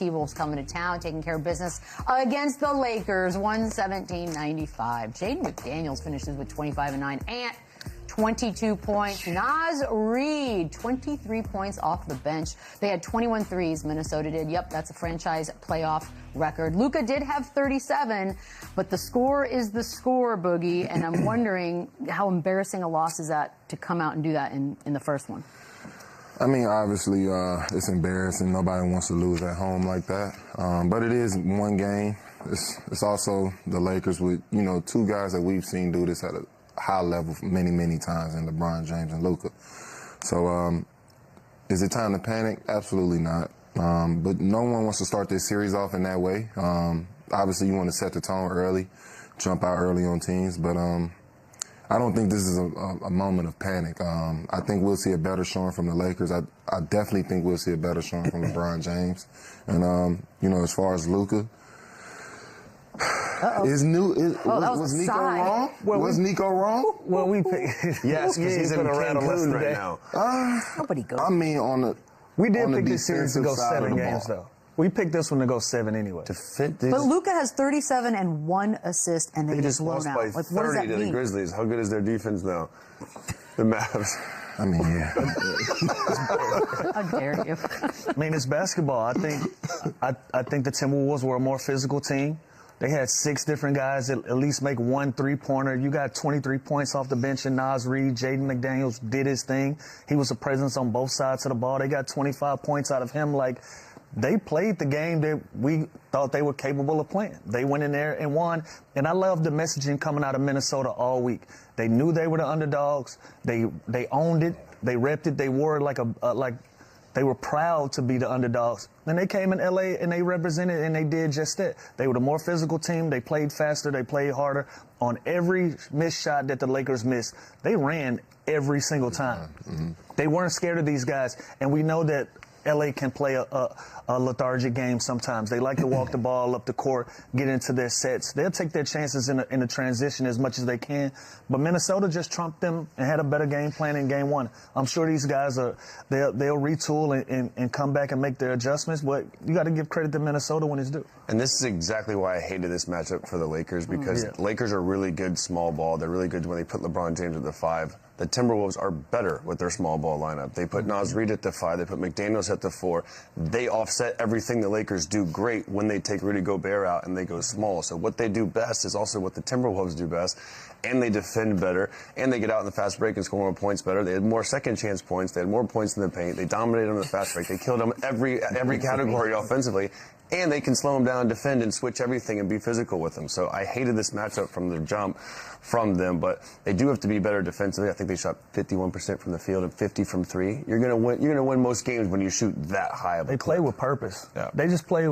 T-Wolves coming to town, taking care of business against the Lakers, 117-95. Jaden McDaniels finishes with 25-9 and 22 points. Naz Reid, 23 points off the bench. They had 21 threes, Minnesota did. Yep, that's a franchise playoff record. Luka did have 37, but the score is the score, Boogie, and I'm wondering how embarrassing a loss is that to come out and do that in the first one? I mean, obviously, it's embarrassing. Nobody wants to lose at home like that. But it is one game. It's also the Lakers with, you know, two guys that we've seen do this at a high level many, many times in LeBron James and Luka. So is it time to panic? Absolutely not. But no one wants to start this series off in that way. Obviously, you want to set the tone early, jump out early on teams. But I don't think this is a moment of panic. I think we'll see a better showing from the Lakers. I definitely think we'll see a better showing from LeBron James. And, you know, as far as Luka, was Nico wrong? Was Nico wrong? Well, we yes, because he's in Cancun right now. Nobody goes. I mean, we did pick this series to go 7 games, though. We picked this one to go 7 anyway. But Luka has 37 and 1 assist, and they just lost by 30 to the Grizzlies. How good is their defense now? The Mavs. I mean, yeah. How dare you? I mean, it's basketball. I think the Timberwolves were a more physical team. They had 6 different guys that at least make 1 3-pointer. You got 23 points off the bench in Naz Reid. Jaden McDaniels did his thing. He was a presence on both sides of the ball. They got 25 points out of him. Like, they played the game that we thought they were capable of playing. They went in there and won. And I love the messaging coming out of Minnesota all week. They knew they were the underdogs. They owned it. They repped it. They wore it like they were proud to be the underdogs. And they came in L.A. and they represented, and they did just that. They were the more physical team. They played faster. They played harder. On every missed shot that the Lakers missed, they ran every single time. Mm-hmm. They weren't scared of these guys. And we know that L.A. can play a lethargic game sometimes. They like to walk the ball up the court, get into their sets. They'll take their chances in the transition as much as they can. But Minnesota just trumped them and had a better game plan in game 1. I'm sure these guys they'll retool and come back and make their adjustments. But you got to give credit to Minnesota when it's due. And this is exactly why I hated this matchup for the Lakers, because the Lakers are really good small ball. They're really good when they put LeBron James at the 5. The Timberwolves are better with their small ball lineup. They put Naz Reid at the 5. They put McDaniels at the 4. They offset everything the Lakers do great when they take Rudy Gobert out and they go small. So what they do best is also what the Timberwolves do best. And they defend better. And they get out in the fast break and score more points better. They had more second chance points. They had more points in the paint. They dominated them in the fast break. They killed them every category offensively. And they can slow them down, defend, and switch everything and be physical with them. So I hated this matchup from the jump from them, but they do have to be better defensively. I think they shot 51% from the field and 50 from 3. You're gonna win. You're gonna win most games when you shoot that high of a clip. They play with purpose. Yeah. They just play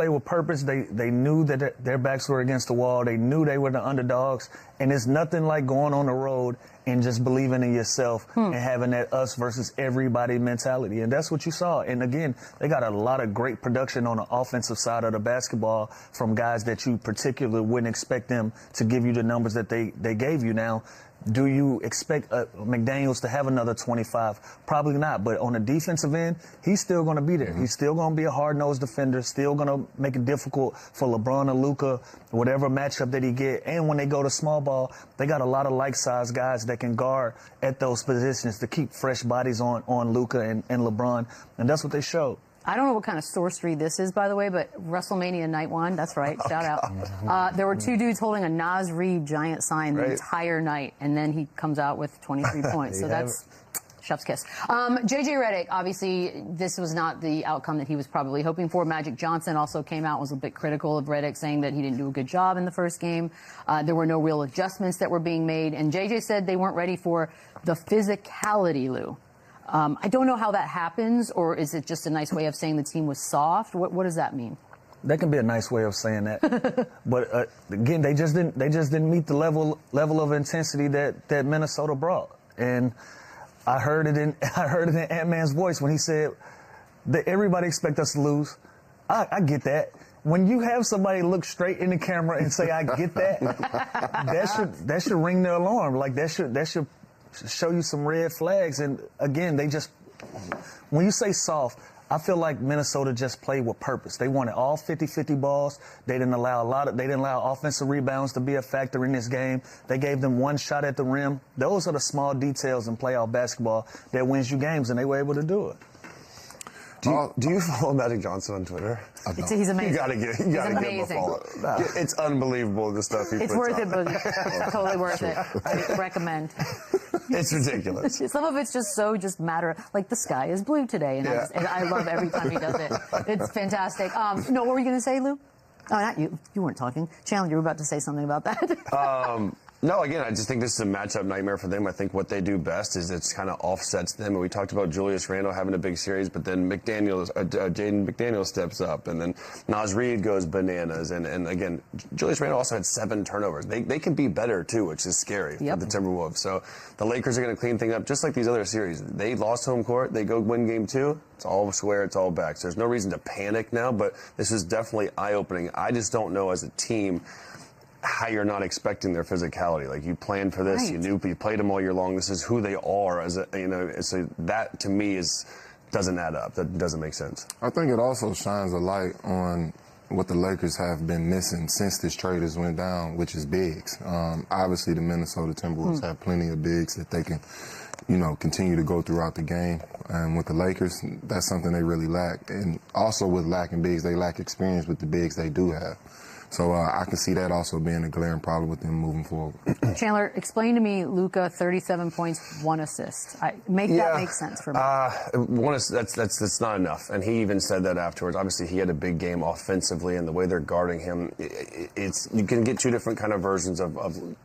with purpose. They knew that their backs were against the wall. They knew they were the underdogs. And it's nothing like going on the road and just believing in yourself and having that us versus everybody mentality. And that's what you saw. And again, they got a lot of great production on the offensive side of the basketball from guys that you particularly wouldn't expect them to give you the numbers that they gave you. Now, do you expect McDaniels to have another 25? Probably not. But on the defensive end, he's still going to be there. He's still going to be a hard-nosed defender, still going to make it difficult for LeBron or Luka, whatever matchup that he get. And when they go to small ball, they got a lot of like-sized guys that can guard at those positions to keep fresh bodies on Luka and LeBron. And that's what they showed. I don't know what kind of sorcery this is, by the way, but WrestleMania Night 1, that's right, shout out. There were 2 dudes holding a Naz Reid giant sign the entire night, and then he comes out with 23 points. So that's chef's kiss. JJ Redick, obviously, this was not the outcome that he was probably hoping for. Magic Johnson also came out, was a bit critical of Redick, saying that he didn't do a good job in the first game. There were no real adjustments that were being made, and JJ said they weren't ready for the physicality, Lou. I don't know how that happens, or is it just a nice way of saying the team was soft? What does that mean? That can be a nice way of saying that. But again, they just didn't meet the level of intensity that Minnesota brought. And I heard it in Ant-Man's voice when he said that everybody expects us to lose. I get that. When you have somebody look straight in the camera and say, "I get that," that should ring the alarm. Like that should show you some red flags. And again, when you say soft, I feel like Minnesota just played with purpose. They wanted all 50-50 balls. They didn't allow offensive rebounds to be a factor in this game. They gave them one shot at the rim. Those are the small details in playoff basketball that wins you games, and they were able to do it. Do you follow Magic Johnson on Twitter? He's amazing. You gotta give him a follow. It's unbelievable the stuff he puts It's worth on. it, Boogie. It's totally worth it. I recommend. It's ridiculous. Some of it's just matter. Like the sky is blue today, and I love every time he does it. It's fantastic. No, what were you going to say, Lou? Oh, not you. You weren't talking. Chandler, you were about to say something about that. No, again, I just think this is a matchup nightmare for them. I think what they do best is it's kind of offsets them. And we talked about Julius Randle having a big series, but then Jaden McDaniels steps up, and then Naz Reid goes bananas. And again, Julius Randle also had 7 turnovers. They can be better, too, which is scary for the Timberwolves. So the Lakers are going to clean things up, just like these other series. They lost home court. They go win game 2. It's all square. It's all back. So there's no reason to panic now, but this is definitely eye-opening. I just don't know as a team how you're not expecting their physicality. Like, you planned for this, you played them all year long. This is who they are, so that to me doesn't add up. That doesn't make sense. I think it also shines a light on what the Lakers have been missing since this trade has went down, which is bigs. Obviously, the Minnesota Timberwolves have plenty of bigs that they can, continue to go throughout the game. And with the Lakers, that's something they really lack. And also with lacking bigs, they lack experience with the bigs they do have. So I can see that also being a glaring problem with them moving forward. Chandler, explain to me, Luka, 37 points, 1 assist. That make sense for me. That's not enough. And he even said that afterwards. Obviously, he had a big game offensively, and the way they're guarding him, you can get 2 different kind of versions of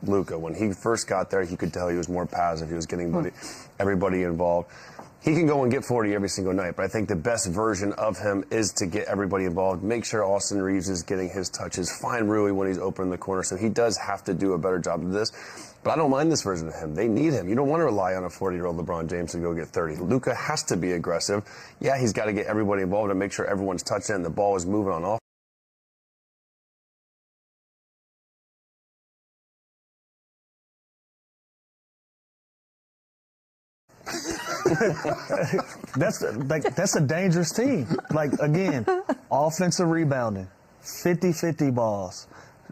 Luka. When he first got there, you could tell he was more passive. He was getting everybody involved. He can go and get 40 every single night, but I think the best version of him is to get everybody involved, make sure Austin Reeves is getting his touches, find Rui when he's open in the corner, so he does have to do a better job of this. But I don't mind this version of him. They need him. You don't want to rely on a 40-year-old LeBron James to go get 30. Luka has to be aggressive. Yeah, he's got to get everybody involved and make sure everyone's touching it and the ball is moving on offense. That's a dangerous team. Like, again, offensive rebounding, 50-50 balls,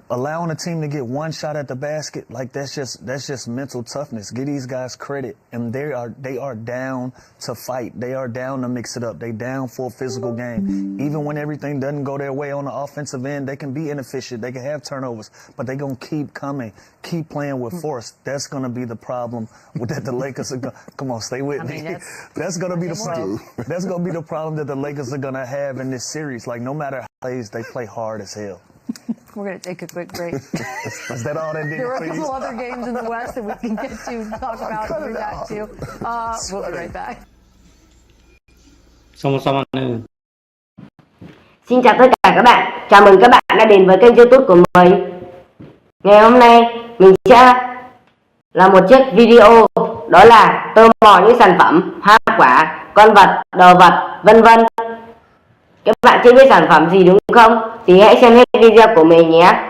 allowing a team to get 1 shot at the basket. Like, that's just mental toughness. Give these guys credit, and they are down to fight. They are down to mix it up. They down for a physical game. Even when everything doesn't go their way on the offensive end, they can be inefficient. They can have turnovers, but they're gonna keep coming, keep playing with force. That's gonna be the problem with that. The Lakers are gonna come on, stay with me. That's gonna be the problem. That's gonna be the problem that the Lakers are gonna have in this series. Like, no matter how they play hard as hell. We're going to take a quick break. Is that all that did? There are a couple other games in the West that we can get to talk about and react to. We'll be right back. Xin chào tất cả các bạn. Chào mừng các bạn đã đến với kênh YouTube của mình. Ngày hôm nay mình sẽ làm một chiếc video, đó là tô mò những sản phẩm hoa quả, con vật, đồ vật, vân vân. Các bạn chưa biết sản phẩm gì đúng không? Thì hãy xem hết video của mình nhé.